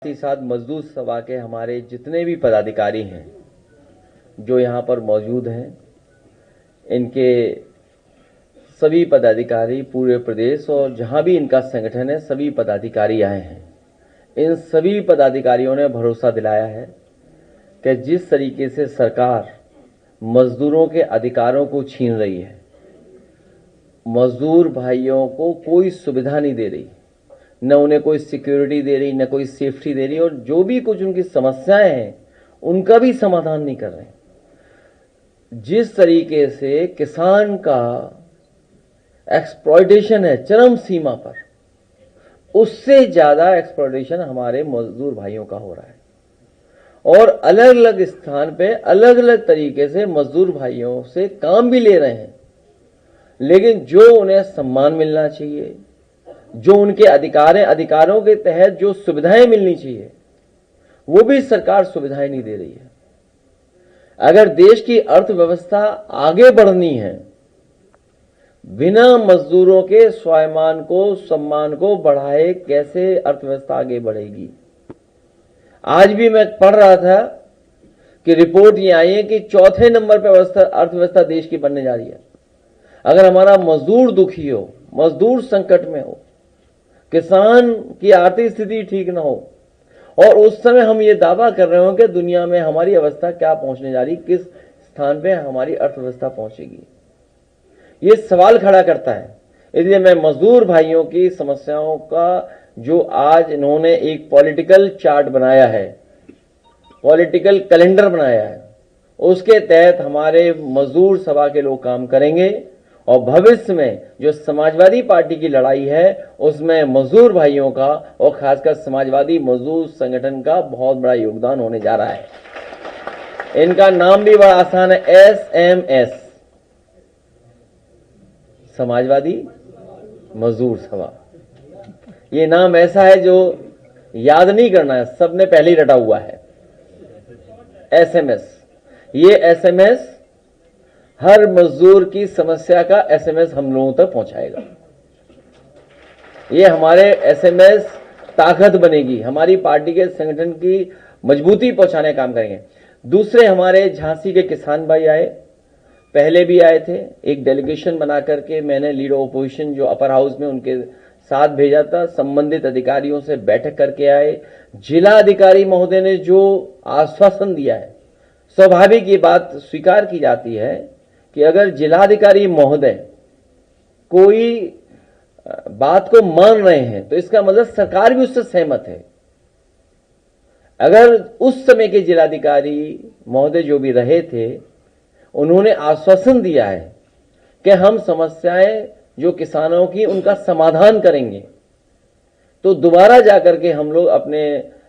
साथ ही साथ मजदूर सभा के हमारे जितने भी पदाधिकारी हैं जो यहाँ पर मौजूद हैं, इनके सभी पदाधिकारी पूरे प्रदेश और जहाँ भी इनका संगठन है सभी पदाधिकारी आए हैं। इन सभी पदाधिकारियों ने भरोसा दिलाया है कि जिस तरीके से सरकार मजदूरों के अधिकारों को छीन रही है, मजदूर भाइयों को कोई सुविधा नहीं दे रही, न उन्हें कोई सिक्योरिटी दे रही, न कोई सेफ्टी दे रही, और जो भी कुछ उनकी समस्याएं हैं उनका भी समाधान नहीं कर रहे। जिस तरीके से किसान का एक्सप्लॉयटेशन है चरम सीमा पर, उससे ज्यादा एक्सप्लॉयटेशन हमारे मजदूर भाइयों का हो रहा है। और अलग अलग स्थान पे अलग अलग तरीके से मजदूर भाइयों से काम भी ले रहे हैं, लेकिन जो उन्हें सम्मान मिलना चाहिए, जो उनके अधिकारों के तहत जो सुविधाएं मिलनी चाहिए, वो भी सरकार सुविधाएं नहीं दे रही है। अगर देश की अर्थव्यवस्था आगे बढ़नी है, बिना मजदूरों के स्वाभिमान को, सम्मान को बढ़ाए कैसे अर्थव्यवस्था आगे बढ़ेगी। आज भी मैं पढ़ रहा था कि रिपोर्ट ये आई है कि चौथे नंबर पर अर्थव्यवस्था देश की बनने जा रही है। अगर हमारा मजदूर दुखी हो, मजदूर संकट में हो, किसान की आर्थिक स्थिति ठीक ना हो, और उस समय हम ये दावा कर रहे हो कि दुनिया में हमारी अवस्था क्या पहुंचने जा रही, किस स्थान पे हमारी अर्थव्यवस्था पहुंचेगी, ये सवाल खड़ा करता है। इसलिए मैं मजदूर भाइयों की समस्याओं का जो आज इन्होंने एक पॉलिटिकल चार्ट बनाया है, पॉलिटिकल कैलेंडर बनाया है, उसके तहत हमारे मजदूर सभा के लोग काम करेंगे। और भविष्य में जो समाजवादी पार्टी की लड़ाई है उसमें मजदूर भाइयों का और खासकर समाजवादी मजदूर संगठन का बहुत बड़ा योगदान होने जा रहा है। इनका नाम भी बड़ा आसान है, SMS, समाजवादी मजदूर सभा। ये नाम ऐसा है जो याद नहीं करना है, सबने पहले ही रटा हुआ है, SMS। ये SMS हर मजदूर की समस्या का SMS हम लोगों तक पहुंचाएगा। ये हमारे SMS ताकत बनेगी, हमारी पार्टी के संगठन की मजबूती पहुंचाने का काम करेंगे। दूसरे हमारे झांसी के किसान भाई आए, पहले भी आए थे, एक डेलीगेशन बना करके मैंने लीडर ऑपोजिशन जो अपर हाउस में उनके साथ भेजा था, संबंधित अधिकारियों से बैठक करके आए। जिला अधिकारी महोदय ने जो आश्वासन दिया है, स्वाभाविक ये बात स्वीकार की जाती है कि अगर जिलाधिकारी महोदय कोई बात को मान रहे हैं तो इसका मतलब सरकार भी उससे सहमत है। अगर उस समय के जिलाधिकारी महोदय जो भी रहे थे, उन्होंने आश्वासन दिया है कि हम समस्याएं जो किसानों की उनका समाधान करेंगे, तो दोबारा जाकर के हम लोग अपने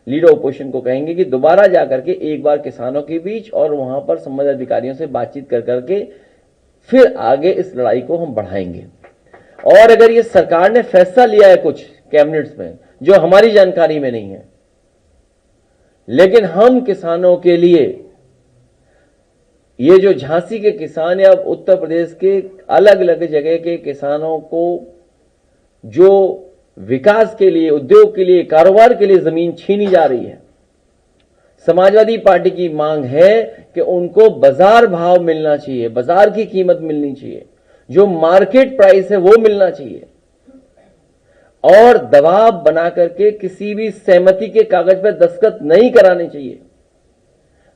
लीडर ऑपोजिशन को कहेंगे कि दोबारा जाकर के एक बार किसानों के बीच और वहां पर संबंधित अधिकारियों से बातचीत कर करके फिर आगे इस लड़ाई को हम बढ़ाएंगे। और अगर ये सरकार ने फैसला लिया है कुछ कैबिनेट्स में जो हमारी जानकारी में नहीं है, लेकिन हम किसानों के लिए, ये जो झांसी के किसान या उत्तर प्रदेश के अलग अलग जगह के किसानों को जो विकास के लिए, उद्योग के लिए, कारोबार के लिए जमीन छीनी जा रही है, समाजवादी पार्टी की मांग है कि उनको बाजार भाव मिलना चाहिए, बाजार की कीमत मिलनी चाहिए, जो मार्केट प्राइस है वो मिलना चाहिए, और दबाव बना करके किसी भी सहमति के कागज पर दस्तखत नहीं कराने चाहिए।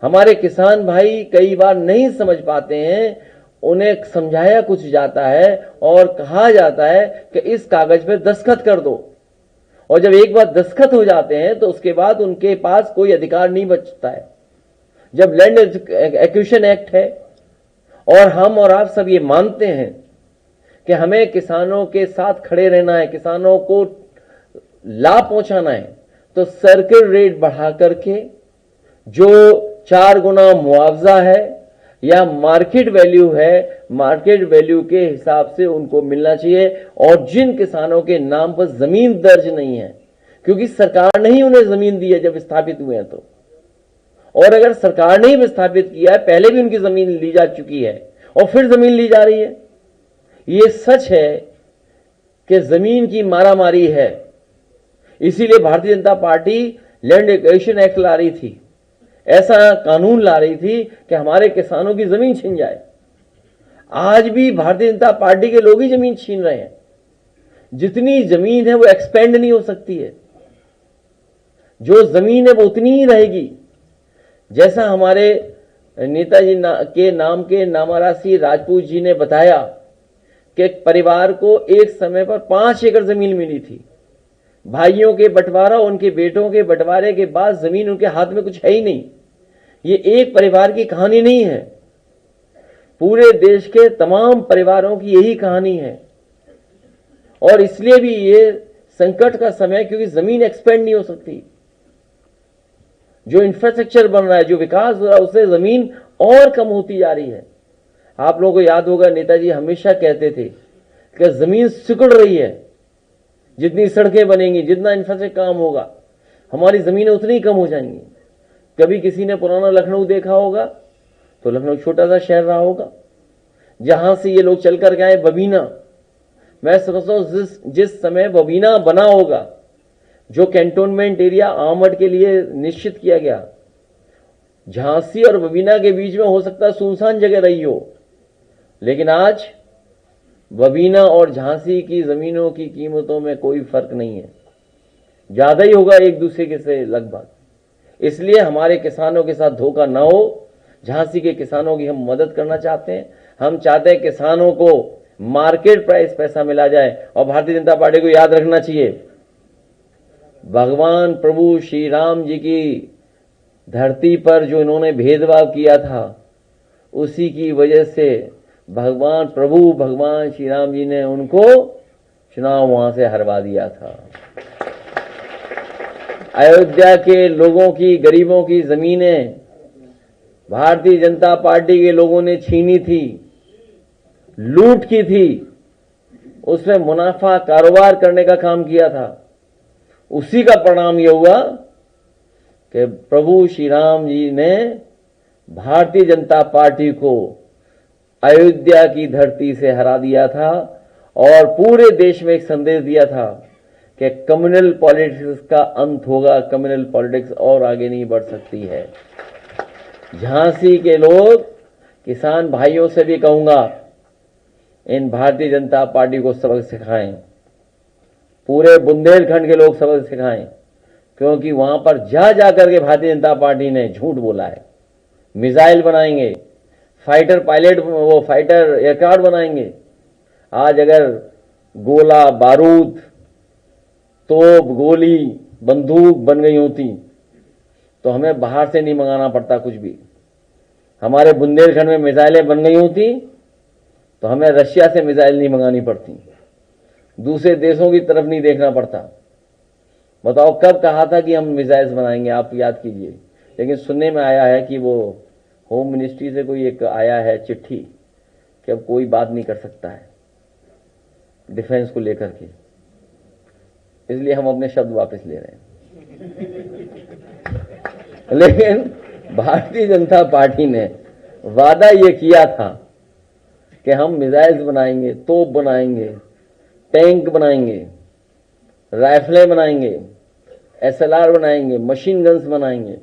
हमारे किसान भाई कई बार नहीं समझ पाते हैं, उन्हें समझाया कुछ जाता है और कहा जाता है कि इस कागज पर दस्तखत कर दो, और जब एक बार दस्तखत हो जाते हैं तो उसके बाद उनके पास कोई अधिकार नहीं बचता है। जब लैंड एक्विजिशन एक्ट है और हम और आप सब ये मानते हैं कि हमें किसानों के साथ खड़े रहना है, किसानों को लाभ पहुंचाना है, तो सर्किल रेट बढ़ा करके जो 4 गुना मुआवजा है या मार्केट वैल्यू है, मार्केट वैल्यू के हिसाब से उनको मिलना चाहिए। और जिन किसानों के नाम पर जमीन दर्ज नहीं है, क्योंकि सरकार ने ही उन्हें जमीन दी है जब स्थापित हुए हैं, तो और अगर सरकार ने ही विस्थापित किया है, पहले भी उनकी जमीन ली जा चुकी है और फिर जमीन ली जा रही है। ये सच है कि जमीन की मारामारी है। इसीलिए Bharatiya Janata party land acquisition act ला रही थी, ऐसा कानून ला रही थी कि हमारे किसानों की जमीन छीन जाए। आज भी भारतीय जनता पार्टी के लोग ही जमीन छीन रहे हैं। जितनी जमीन है वो एक्सपेंड नहीं हो सकती है, जो जमीन है वो उतनी ही रहेगी। जैसा हमारे नेताजी के नाम के नामारासी राजपूत जी ने बताया कि एक परिवार को एक समय पर 5 एकड़ जमीन मिली थी। भाइयों के बंटवारा, उनके बेटों के बंटवारे के बाद जमीन उनके हाथ में कुछ है ही नहीं। ये एक परिवार की कहानी नहीं है, पूरे देश के तमाम परिवारों की यही कहानी है। और इसलिए भी ये संकट का समय, क्योंकि जमीन एक्सपेंड नहीं हो सकती। जो इंफ्रास्ट्रक्चर बन रहा है, जो विकास हो रहा है, उससे जमीन और कम होती जा रही है। आप लोगों को याद होगा, नेताजी हमेशा कहते थे कि जमीन सिकुड़ रही है, जितनी सड़कें बनेंगी, जितना इंफ्रास्ट्रक्चर काम होगा, हमारी जमीनें उतनी कम हो जाएंगी। कभी किसी ने पुराना लखनऊ देखा होगा, तो लखनऊ छोटा सा शहर रहा होगा। जहां से ये लोग चल कर गए बबीना, मैं समझता हूं जिस समय बबीना बना होगा, जो कैंटोनमेंट एरिया आमड के लिए निश्चित किया गया, झांसी और बबीना के बीच में हो सकता है सुनसान जगह रही हो, लेकिन आज बबीना और झांसी की जमीनों की कीमतों में कोई फर्क नहीं है, ज्यादा ही होगा एक दूसरे के से लगभग। इसलिए हमारे किसानों के साथ धोखा ना हो। झांसी के किसानों की हम मदद करना चाहते हैं। हम चाहते हैं किसानों को मार्केट प्राइस पैसा मिला जाए। और भारतीय जनता पार्टी को याद रखना चाहिए, भगवान प्रभु श्री राम जी की धरती पर जो इन्होंने भेदभाव किया था, उसी की वजह से भगवान श्री राम जी ने उनको चुनाव वहां से हरवा दिया था। अयोध्या के लोगों की, गरीबों की जमीनें भारतीय जनता पार्टी के लोगों ने छीनी थी, लूट की थी, उसमें मुनाफा कारोबार करने का काम किया था। उसी का परिणाम यह हुआ कि प्रभु श्री राम जी ने भारतीय जनता पार्टी को अयोध्या की धरती से हरा दिया था और पूरे देश में एक संदेश दिया था कि कम्युनल पॉलिटिक्स का अंत होगा, कम्युनल पॉलिटिक्स और आगे नहीं बढ़ सकती है। झांसी के लोग, किसान भाइयों से भी कहूंगा, इन भारतीय जनता पार्टी को सबक सिखाएं। पूरे बुंदेलखंड के लोग सबक सिखाएं, क्योंकि वहां पर जा करके भारतीय जनता पार्टी ने झूठ बोला है। मिसाइल बनाएंगे, फाइटर पायलट, वो फाइटर एयरक्राफ्ट बनाएंगे। आज अगर गोला बारूद, तोप, गोली, बंदूक बन गई होती तो हमें बाहर से नहीं मंगाना पड़ता कुछ भी। हमारे बुंदेलखंड में मिसाइलें बन गई होती तो हमें रशिया से मिसाइल नहीं मंगानी पड़ती, दूसरे देशों की तरफ नहीं देखना पड़ता। बताओ कब कहा था कि हम मिसाइल्स बनाएंगे, आप याद कीजिए। लेकिन सुनने में आया है कि वो होम मिनिस्ट्री से कोई एक आया है चिट्ठी कि अब कोई बात नहीं कर सकता है डिफेंस को लेकर के, इसलिए हम अपने शब्द वापस ले रहे हैं। लेकिन भारतीय जनता पार्टी ने वादा ये किया था कि हम मिसाइल्स बनाएंगे, तोप बनाएंगे, टैंक बनाएंगे, राइफलें बनाएंगे, SLR बनाएंगे, मशीन गन्स बनाएंगे,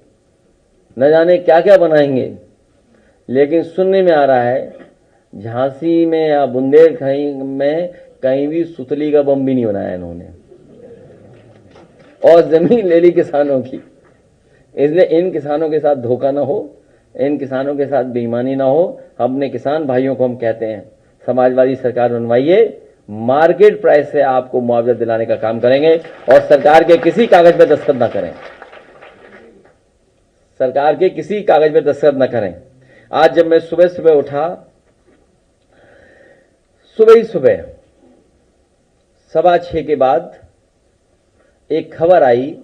न जाने क्या क्या बनाएंगे। लेकिन सुनने में आ रहा है झांसी में या बुंदेलखंड में कहीं भी सुतली का बम भी नहीं बनाया इन्होंने, और जमीन ले ली किसानों की। इसलिए इन किसानों के साथ धोखा ना हो, इन किसानों के साथ बेईमानी ना हो। अपने किसान भाइयों को हम कहते हैं, समाजवादी सरकार बनवाइए, मार्केट प्राइस से आपको मुआवजा दिलाने का काम करेंगे और सरकार के किसी कागज पे दस्तखत ना करें, सरकार के किसी कागज पे दस्तखत ना करें। आज जब मैं सुबह सुबह उठा, सुबह ही सुबह 6:15 के बाद एक खबर आई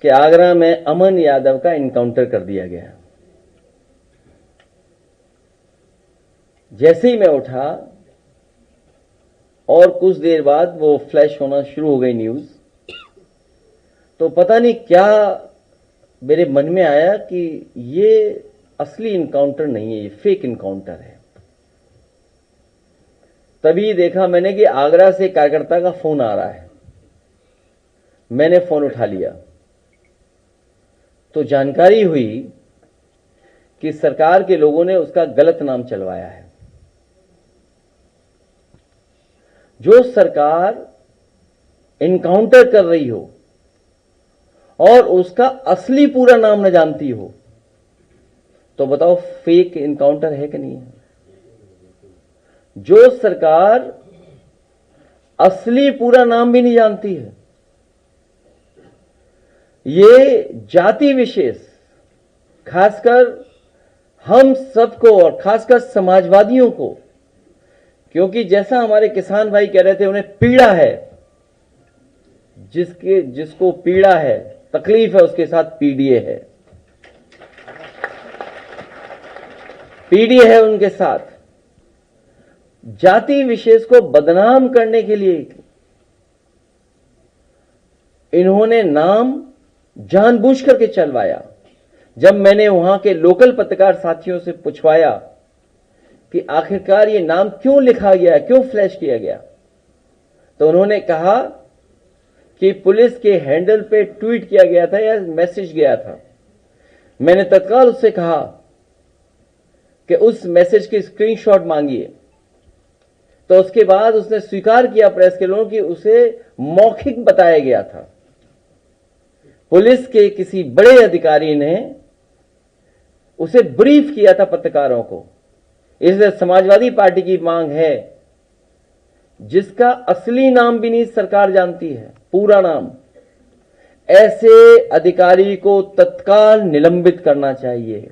कि आगरा में अमन यादव का इनकाउंटर कर दिया गया। जैसे ही मैं उठा और कुछ देर बाद वो फ्लैश होना शुरू हो गई न्यूज, तो पता नहीं क्या मेरे मन में आया कि ये असली इनकाउंटर नहीं है, ये फेक इनकाउंटर है। तभी देखा मैंने कि आगरा से कार्यकर्ता का फोन आ रहा है। मैंने फोन उठा लिया तो जानकारी हुई कि सरकार के लोगों ने उसका गलत नाम चलवाया है। जो सरकार इनकाउंटर कर रही हो और उसका असली पूरा नाम न जानती हो तो बताओ फेक इनकाउंटर है कि नहीं है? जो सरकार असली पूरा नाम भी नहीं जानती है, ये जाति विशेष, खासकर हम सबको और खासकर समाजवादियों को, क्योंकि जैसा हमारे किसान भाई कह रहे थे, उन्हें पीड़ा है, जिसको पीड़ा है, तकलीफ है, उसके साथ पीडीए है, पीडीए है उनके साथ। जाति विशेष को बदनाम करने के लिए इन्होंने नाम जानबूझ करके चलवाया। जब मैंने वहां के लोकल पत्रकार साथियों से पूछवाया कि आखिरकार ये नाम क्यों लिखा गया, क्यों फ्लैश किया गया, तो उन्होंने कहा कि पुलिस के हैंडल पे ट्वीट किया गया था या मैसेज गया था। मैंने तत्काल उससे कहा कि उस मैसेज की स्क्रीनशॉट मांगिए, तो उसके बाद उसने स्वीकार किया प्रेस के लोगों कि उसे मौखिक बताया गया था। पुलिस के किसी बड़े अधिकारी ने उसे ब्रीफ किया था पत्रकारों को। इसलिए समाजवादी पार्टी की मांग है, जिसका असली नाम भी नहीं सरकार जानती है, पूरा नाम, ऐसे अधिकारी को तत्काल निलंबित करना चाहिए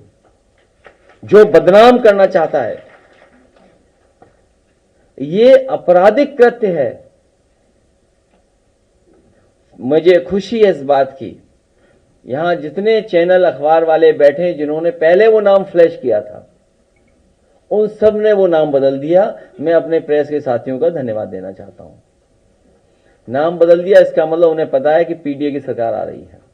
जो बदनाम करना चाहता है। ये आपराधिक कृत्य है। मुझे खुशी है इस बात की, यहां जितने चैनल अखबार वाले बैठे जिन्होंने पहले वो नाम फ्लैश किया था, उन सब ने वो नाम बदल दिया। मैं अपने प्रेस के साथियों का धन्यवाद देना चाहता हूं। नाम बदल दिया, इसका मतलब उन्हें पता है कि पीडीए की सरकार आ रही है।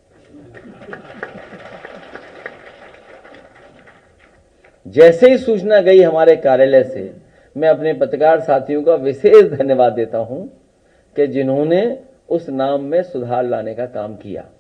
जैसे ही सूचना गई हमारे कार्यालय से, मैं अपने पत्रकार साथियों का विशेष धन्यवाद देता हूं कि जिन्होंने उस नाम में सुधार लाने का काम किया।